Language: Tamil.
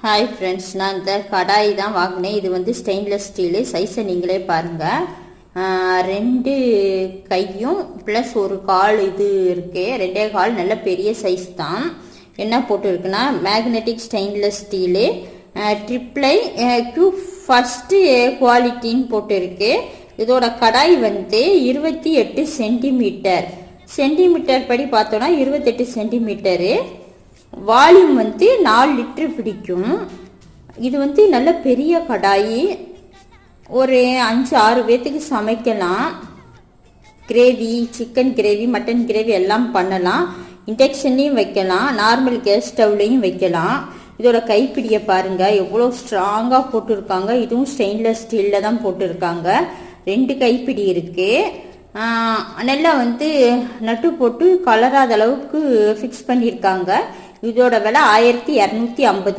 ஹாய் ஃப்ரெண்ட்ஸ், நான் இந்த கடாய் தான் வாங்கினேன். இது வந்து ஸ்டெயின்லெஸ் ஸ்டீலு. சைஸை நீங்களே பாருங்கள். 2 கையும் ப்ளஸ் ஒரு கால் இது இருக்கு. 2 கால் நல்ல பெரிய சைஸ் தான். என்ன போட்டுருக்குன்னா magnetic stainless steel triply Q first குவாலிட்டின்னு போட்டுருக்கு. இதோட கடாய் வந்து 28 சென்டிமீட்டர் படி பார்த்தோன்னா 28 சென்டிமீட்டரு. வால்யூம் வந்து 4 லிட்டர் பிடிக்கும். இது வந்து நல்ல பெரிய கடாயி. ஒரு 5-6 பேர்த்துக்கு சமைக்கலாம். Gravy, chicken gravy, mutton gravy எல்லாம் பண்ணலாம். இண்டக்ஷன்லேயும் வைக்கலாம், நார்மல் கேஸ் ஸ்டவ்லையும் வைக்கலாம். இதோட கைப்பிடியை பாருங்கள், எவ்வளோ ஸ்ட்ராங்காக போட்டிருக்காங்க. இதுவும் ஸ்டெயின்லெஸ் ஸ்டீலில் தான் போட்டிருக்காங்க. 2 கைப்பிடி இருக்குது. நல்லா வந்து நட்டு போட்டு கலராத அளவுக்கு ஃபிக்ஸ் பண்ணியிருக்காங்க. இதோட விலை 1250 ரூபாய்.